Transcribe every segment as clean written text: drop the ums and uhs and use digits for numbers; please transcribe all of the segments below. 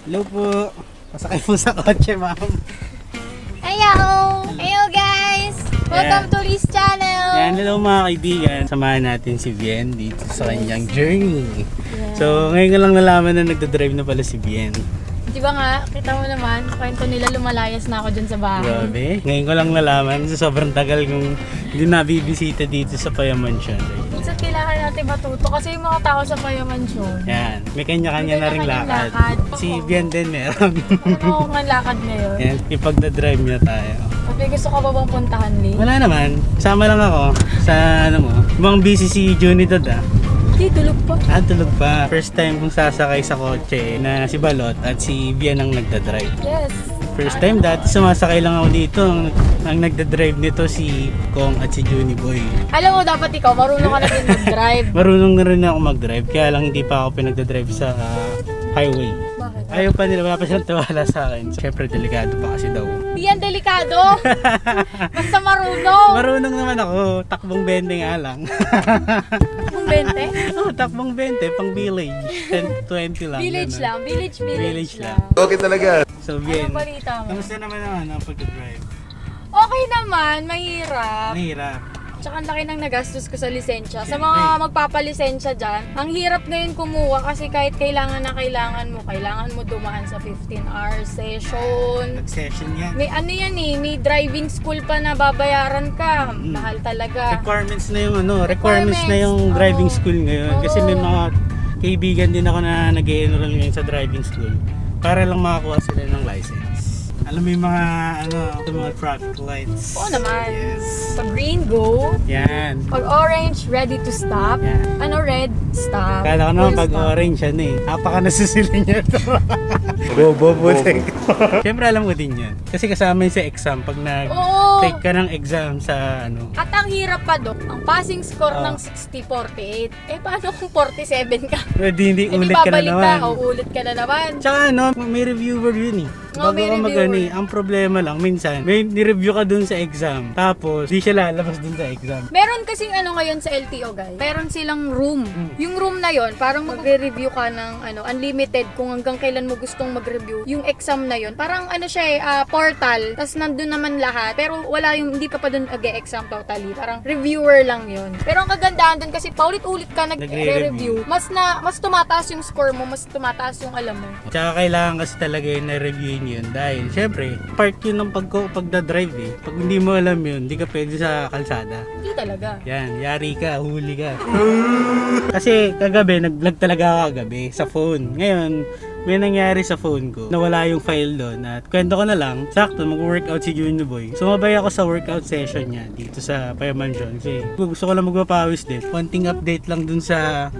Hello po. Pasakay po sa kotse, ma'am. Ayo! Ayo guys! Welcome to Liz Channel! Yan, hello mga kaibigan. Samahan natin si Bien dito sa kanyang journey. Yeah. So, ngayon ko lang nalaman na nagdadrive na pala si Bien. Di ba nga, kita mo naman, kwento nila lumalayas na ako dyan sa bahay. Grabe. Ngayon ko lang nalaman. So, sobrang tagal kong hindi nabibisita dito sa Payaman Mansion. Minsan kailangan natin matuto kasi yung mga tao sa Payaman Mansion. Yan. May kanya-kanya na ring lakad. Si Bien din meron. Ano ako nga lakad ngayon? Yan. Ipagdadrive niya tayo. May gusto ka ba bang puntahan, Lee? Wala naman. Sama lang ako sa ano mo. Ibang busy si Junidad ah. Hindi, tulog pa. Ah, tulog pa. First time kong sasakay sa kotse na si Balot at si Bien ang nagdadrive. Yes. First time, dati sumasakay lang ako dito. Ang nagdadrive nito si Kong at si Juniboy. Alam mo, dapat ikaw, marunong ka na din mag-drive. Marunong na rin ako mag-drive, kaya lang hindi pa ako pinagdadrive sa highway. Bakit? Ayaw pa nila, wala pa silang tiwala sa akin. Siyempre, delikado pa kasi daw. Di yan delikado. Basta marunong. Marunong naman ako, takbong 20 nga lang. Takbong 20? Oh, takbong 20, pang village. 10-20 lang. Village ganun. lang, village lang. Okay talaga. So, Bien, Anong balita mo? kamusta naman ang pag-drive? Okay naman, mahirap. Mahirap. Tsaka ang laki ng nagastos ko sa lisensya. Sa mga magpapalisensya dyan, ang hirap ngayon kumuha kasi kahit kailangan mo dumaan sa 15-hour session. Nag-session yan. May ano yan eh, may driving school pa na babayaran ka. Mahal talaga. Requirements na yung driving school ngayon. Kasi may mga kaibigan din ako na nag-e-enroll ngayon sa driving school para lang makakuha sila ng license. Alam mo yung mga traffic lights. Oo naman. Yes. Pag green, go. Yan. Pag orange, ready to stop. Yan. Ano, red, stop. Kala ko naman pag stop. orange yan eh. Napaka nasusilin niya ito. Bobo. Siyempre alam ko din yan. Kasi kasama yun sa exam. Pag nag-take ka ng exam sa ano. At ang hirap pa doon, ang passing score ng 60-48. Eh paano kung 47 ka? Hindi ulit ka na naman. Ulit ka na naman. Tsaka may reviewer yun eh. Bago ka mag-ani, ang problema lang, minsan, may ni-review ka dun sa exam, tapos di siya lalabas dun sa exam. Meron kasing ngayon sa LTO guys, meron silang room. Yung room na yon parang magre-review ka ng unlimited kung hanggang kailan mo gustong mag-review. Yung exam na yon parang siya portal, tas nandun naman lahat, pero wala hindi ka pa dun nag-e-exam totally. Parang reviewer lang yon. Pero ang kagandahan dun kasi paulit-ulit ka nag-review, mas tumataas yung score mo, mas tumataas yung alam mo. Tsaka kailangan kasi talaga yung na-reviewin yun dahil syempre part yun ng pagdadrive eh. Pag hindi mo alam yun, hindi ka pwede sa kalsada. Hindi talaga. Yan, yari ka, huli ka. Kasi kagabi, nag-vlog talaga ako kagabi sa phone. Ngayon, may nangyari sa phone ko. Nawala yung file doon at kwento ko na lang, sakto mag-workout si Juniboy. Sumabay ako sa workout session niya dito sa Payaman Mansion. Kasi gusto ko lang magpapawis din. Konting update lang dun sa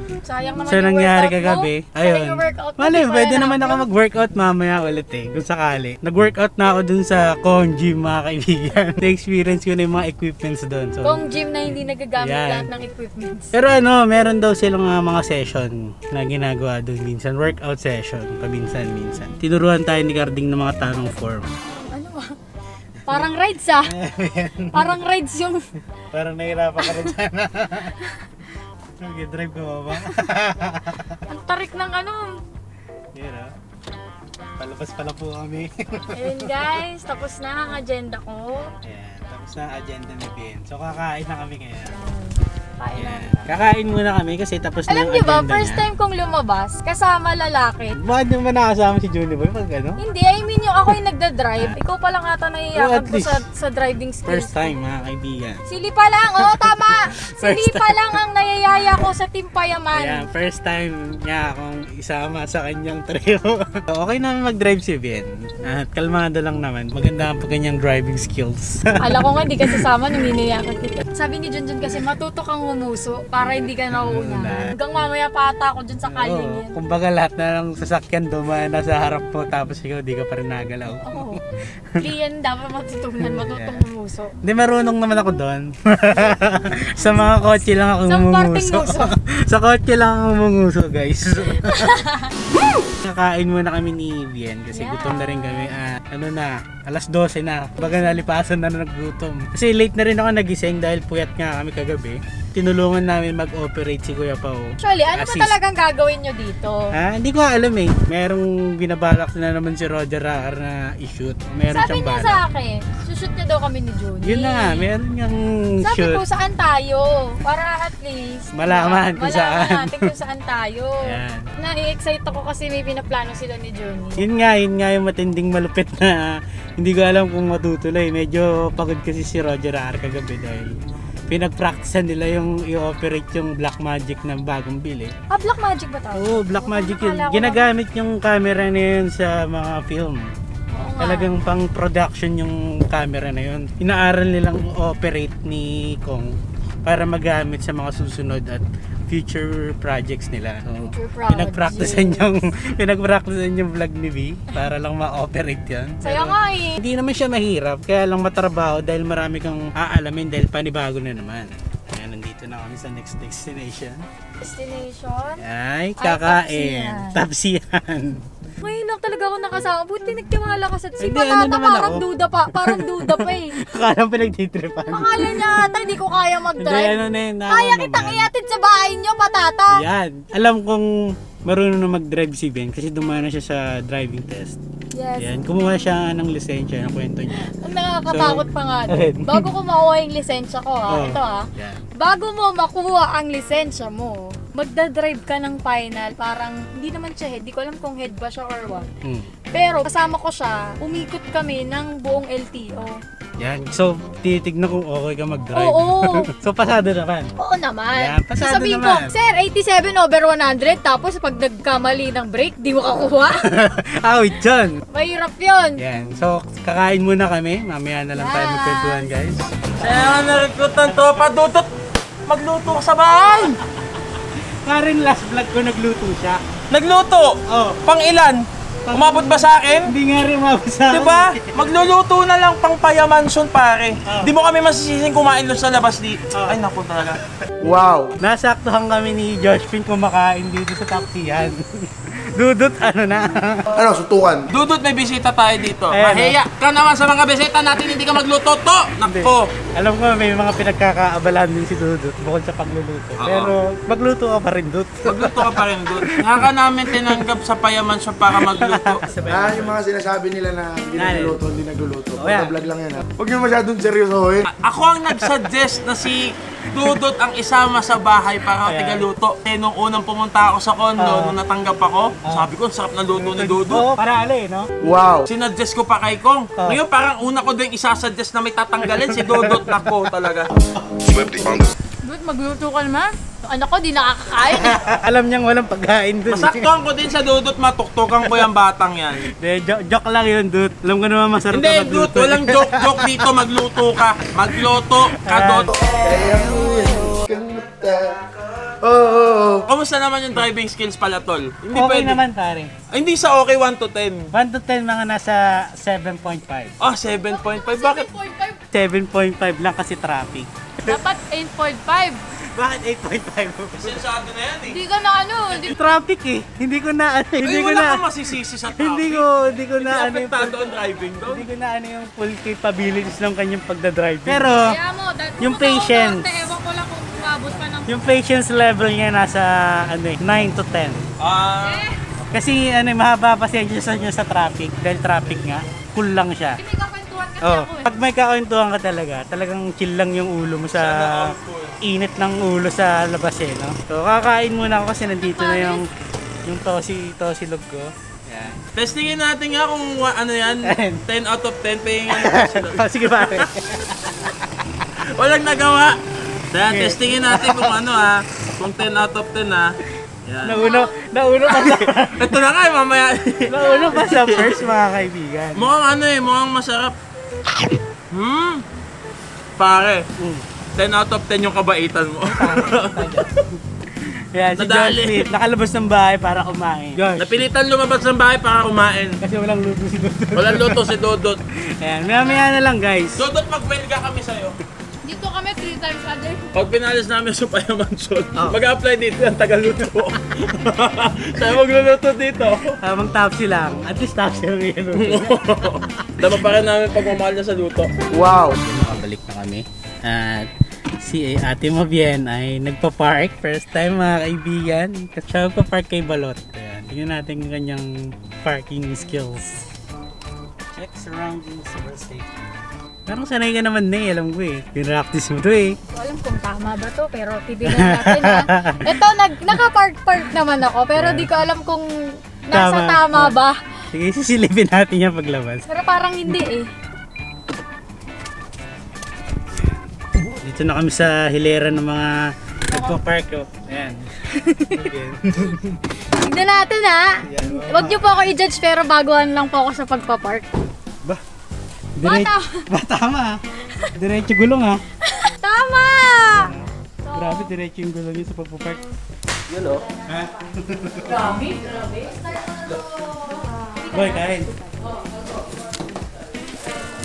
nangyari kagabi. Ayun. Mali, pwede naman ako mag-workout mamaya ulit eh, kung sakali. Nag-workout na ako dun sa Kong Gym mga kaibigan. Na-experience ko na yung mga equipments doon. So, Kong Gym na hindi nagagamit lahat ng equipments. Pero meron daw silang mga session na ginagawa doon minsan. Workout session. Paminsan-minsan. Tinuruan tayo ni Carding ng mga tanong form. Ano ba? Parang rides Parang rides yung... Parang nahirapan ka rin sana. Okay, drive ka ba? Ang tarik ng Here, palabas pala po kami. Ayun guys, tapos na ang agenda ko. Ayan, tapos na ang agenda ni Ben. So kakain na kami ngayon. Ayan. Kakain muna kami kasi tapos na yung Alam niyo ba, agenda first time kong lumabas, kasama lalaki. Bakit nyo ba nakasama si Juniboy pag ano? Hindi, I mean yung ako yung nagda-drive. Ikaw pa lang ata naiiyakan ko sa driving skills. First time mga kaibigan. Sili pa lang, tama! Sili pa lang ang nayayaya ko sa Team Payaman. Ayan, first time niya akong isama sa kanyang trio. Okay naman mag-drive si Ben. At kalmado lang naman. Maganda ang kanyang driving skills. Alam ko nga, hindi ka sasama nung niniyakan kita. Sabi ni Junjun kasi matuto kang humuso para hindi ka nauuna. Hanggang mamaya pa ata ako dun sa kaling yan. Kumbaga lahat na ng sasakyan dumaan nasa harap mo tapos ikaw di ka pa rin nagalaw. Oo. Yan dapat matutong humuso. Hindi, marunong naman ako doon. Sa mga kotse lang ako ngumunguso. Sa kotse lang ako ngumunguso guys. Kakain muna kami ni Bien kasi gutom na rin kami. Alas 12 na. Baga nalipasan na naggutom. Kasi late na rin ako nagising dahil puyat nga kami kagabi. tinulungan namin mag-operate si Kuya Pao. Actually, ano ba talagang gagawin nyo dito? Hindi ko alam eh. Merong binabalak na naman si Roger Raar na i-shoot. Meron Sabi siyang niya balak. sa akin, sushoot niya daw kami ni Juni. Yun na nga, meron niyang Sabi shoot. ko, saan tayo? Para at least Malaman kung saan. Malaman natin kung saan tayo. Yan. Na-excite ako kasi may pinaplano sila ni Juni. Yun nga yung matinding malupit na hindi ko alam kung matutuloy. Medyo pagod kasi si Roger Raar kagabi dahil pinag-practicean nila yung i-operate yung Black Magic ng bagong bili. Black Magic ba tawag? Oo, Black Magic yun. Akala ko Ginagamit yung camera na yun sa mga film. Oo nga. Talagang pang production yung camera na yun. Inaaral nilang operate ni Kong para magamit sa mga susunod at future projects nila. So, Future projects. pinag-practicean yung vlog ni V para lang ma-operate yan. Saya nga eh. Hindi naman siya mahirap, kaya lang matrabaho dahil marami kang aalamin dahil panibago na naman. Kaya nandito na kami sa next destination. Destination? Ay, kakain. Tapsihan. Ngayon lang talaga ako nakasama. Buti nagtiwala ka sa... Si Hindi, Patata naman parang ako. duda pa. Parang duda pa eh. Akala pinagtitripan. Akala niya ata hindi ko kaya Hindi, mag-drive. ano na yun. Kaya kitang iatid sa bahay niyo, Patata. Yan. Alam kong marunong na mag-drive si Ben kasi dumana siya sa driving test. Yes. Yan. Kumuha siya ng lisensya ng kwento niya. Ang nakakatakot pa nga. ayun. Bago ko makuha yung lisensya ko Oh. ito Yan. bago mo makuha ang lisensya mo, magdadrive ka ng final, parang hindi naman siya head, di ko alam kung head ba siya or what. Pero kasama ko siya, umikot kami ng buong LTO. Yan. So, titignan kung okay ka mag-drive. Oo. So, pasado naman. Oo naman. Yan, pasado Sasabihin naman. ko, sir, 87/100, tapos pag nagkamali ng brake, di mo kakuha. Awit dyan. Mahirap yun. Yan. So, kakain muna kami. Mamaya na lang tayo Yes. magkwentuhan, guys. Kaya nga na-recruit ng tropa, Dudut! Magluto ka sa bahay! Karin last vlog ko nagluto siya. Nagluto! Oh. Pang ilan? Umabot ba sa akin? Hindi nga rin mabasa. Diba? Magluluto na lang pang payamanson pare. Oh. Di mo kami masisising kumain doon sa labas di. Oh. Ay naku talaga. Nasaktuhan kami ni Josh Pin kumakain dito sa taksihan. Dudot, ano na. Ano, sutukan? Dudut, may bisita tayo dito. Ayan, Mahiya ka naman sa mga bisita natin, hindi ka magluto to! Hindi. Nako! Alam ko may mga pinagkakaabalan din si Dudut bukod sa pagluluto. Oo. Pero magluto ka pa rin, Dut. Magluto ka pa rin, Dud. Nga ka namin tinanggap sa payamanson para magluto. Yung mga sinasabi nila na hindi nagluluto, hindi nagluluto. Oh, yan. Vlog lang yan ha. Huwag nyo masyadong seryosohin. Ako ang nag-suggest na si Dudut ang isama sa bahay para Ayan. tigaluto. Eh, nung unang pumunta ako sa condo, nung natanggap ako, sabi ko, ang sarap ng luto ni Dudut. Oo, para ali, no? Wow! Sinuggest ko pa kay Kong. Ngayon, parang una ko din isasuggest na may tatanggalin si Dudut. Nako talaga. Dude, magluto ka naman. Anak ko, di nakakakain. Alam niyang walang pagkain dun. Masaktuhan ko din sa Dudut, matuktukan ko yung batang yan. De, joke lang yun, Dut. Alam ko naman masarap Hindi, ka Dut, magluto. walang joke dito. Magluto ka. Magluto ka, Dut. Oh. Kamusta naman yung driving skills pala, Tol? Hindi Okay pwede. naman, pare. Ay, hindi sa okay 1 to 10. 1 to 10 mga nasa 7.5. Ah, 7.5. Bakit? 7.5 lang kasi traffic. Dapat 8.5. Bakit 8.5? Sensado na yan eh. Hindi ka na ano. Traffic eh. Hindi ko na ano. Hindi Ay, ko wala na. kang masisisi sa traffic. Hindi ko na ano yung Apektado ang driving doon. hindi ko na ano yung full capabilities ng kanyang pagdadrive. Pero Kaya mo, yung patience. Ewan ko lang kung umabot pa ng... yung patience level niya nasa ano 9 to 10. Ah, Kasi ano mahaba pasensya niya sa traffic dahil traffic nga. Cool lang siya. Hindi ka kwentuhan kasi Oh, ako eh. pag may kakwentuhan ka talaga, talagang chill lang yung ulo mo sa init ng ulo sa labas eh, no? So kakain muna ako kasi nandito na yung tosi log ko. Yan. testingin natin nga kung ano yan, 10 out of 10 pahingan sila. Sige pare. Walang nagawa. Kaya Okay. testingin natin kung ano kung 10 out of 10 Yan. Nauno pa sa Ito na nga mamaya. nauno pa sa first mga kaibigan. Mukhang ano mukhang masarap. Pare, 10 out of 10 yung kabaitan mo. Yan, si Nadali. Josh Pitt, nakalabas ng bahay para kumain. Josh, Napilitan lumabas ng bahay para kumain. kasi walang luto si Dudut. Walang luto si Dodot. Ayan, maya na lang guys. Dodot, mag-welga kami sa'yo. Dito kami 3 times a day. Pag pinalis namin sa Payamanson, mag-apply dito yung tagaluto. Sa'yo magluluto dito. Habang tapsi lang, at least tapsi lang yung luto. Dama pa rin namin pagmamahal niya sa luto. Wow! Nakabalik na kami. At Si Ate Mabien ay nagpa-park. First time mga kaibigan. Kasi siya magpa-park kay Balot. Ayan. Tingnan natin yung kanyang parking skills. Check surroundings for safety. Parang sanay ka naman na eh, alam ko eh. Pinractice mo to eh. Hindi ko alam kung tama ba to, pero titignan natin ha. Ito, naka-park naman ako, pero di ko alam kung nasa tama ba. Sige, sisilipin natin yan paglabas. Pero parang hindi eh. Dito na kami sa hilera ng mga nagpa-park. Oh. Ayan. Tignan natin ha. Huwag niyo po ako i-judge, pero baguhan lang po ako sa pagpa-park. Tama. Diretso gulong ha. Tama! Grabe, diretso yung gulong niya sa pagpapark. Yun o. Ha? Grabe. Boy, kain.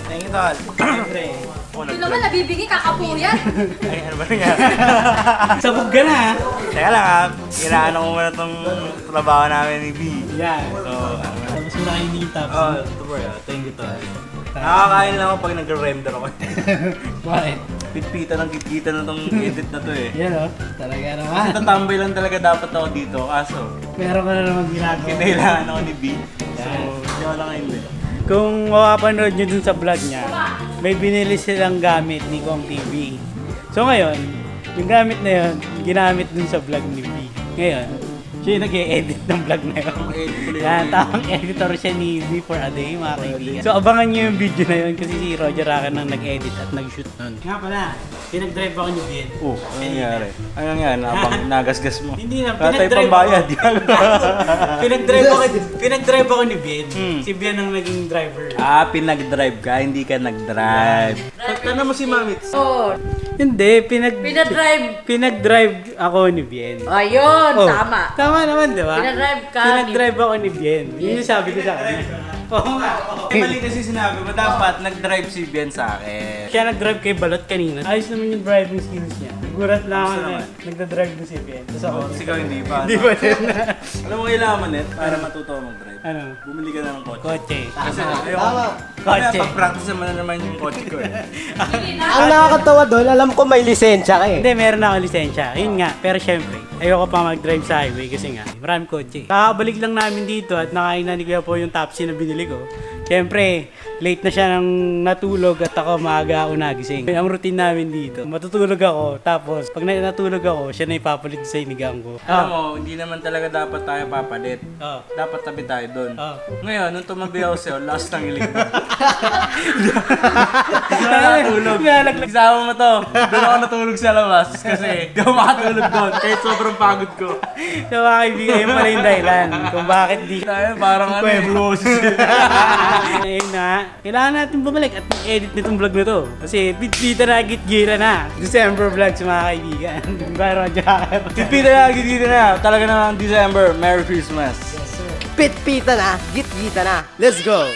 Thank you, tol. Siyempre. Hindi naman nabibigay, kakapuyan. Ay, ano ba nangyari? Sabog ka na ha. Teka lang ha. Kailangan ko muna itong trabaho namin ni B. Yan. So, Tapos mo na kayo yung tops. oh, tupper. Thank you, tol. Nakakain lang ako pag nag-render ako. Bakit? Pitpita ng kitita na tong edit na to eh. Yan o. Talaga naman. Kasi tatambay lang talaga dapat ako dito. Kaso, Meron ka na naman ginagawa. kinailangan ako ni B. So, hindi ako lang hindi. Kung makapanood nyo dun sa vlog niya, may binili silang gamit ni Kong TV. So ngayon, yung gamit na yun, ginamit dun sa vlog ni B. Ngayon, siya yung nag-e-edit ng vlog na yun. Yan, tamang editor siya ni B for a day, mga kaibigan. So abangan nyo yung video na yun kasi si Roger Akan ang nag-edit at nag-shoot nun. Nga pala, pinag-drive ako ni Ben. Oh, ano nangyari? Ano nangyari? Nagasgas mo? Hindi na, Katay pinag-drive pambayad. pinag-drive ako ni Ben. Si Ben ang naging driver. Ah, pinag-drive ka, hindi ka nag-drive. Tanong mo si Mamits. Oo. Hindi, Pinadrive. pinag-drive ako ni Bien. Ayun, Oh, tama. Tama naman, di ba? Pinadrive ka Pinag-drive ako ni Bien. Yun yung sabi ko sa kanya. Oo nga. Mali kasi sinabi mo, dapat nag-drive si Ben sa akin. Siya nag-drive kay Balot kanina. Ayos naman yung driving skills niya. Gurat lang ako na nagda-drive na si Bien. Tapos ako, Sigaw hindi pa. hindi ba din? Alam mo kailangan mo net para matuto ka mag-drive. Ano? Bumili ka na ng kotse. Kotse. Kasi ayoko. Kotse. Pag-practice naman yung kotse ko eh. Ang nakakatawa doon, alam ko may lisensya ka eh. Hindi, meron ako lisensya. Yun nga. Pero syempre, ayoko pa mag-drive sa highway kasi nga, maraming kotse. Kakabalik lang namin dito at nakain na ni Kuya po yung Tapsi na binili ko. Syempre, late na siya nang natulog at ako maaga ako nagising. Ang routine namin dito, matutulog ako, tapos pag natulog ako, siya na ipapalit sa inigang ko. Alam mo, hindi naman talaga dapat tayo papalit. Oh. Dapat tabi tayo doon. Oh. Ngayon, nung tumabi ako sa'yo, last ng ilig mo. Hindi ako natulog. Isama mo to. Doon ako natulog sa labas kasi hindi ako makatulog doon kahit sobrang pagod ko. So mga kaibigan, yun pala yung dahilan kung bakit di Tayo, parang ano, blues. Ayun na, kailangan natin bumalik at edit nitong vlog na to. Kasi bitbita na, gitgira na. December vlogs mga kaibigan. Byron Jacker. Tipita na, dito na. Talaga naman December. Merry Christmas. Pit-pita na, git-gita na. Let's go!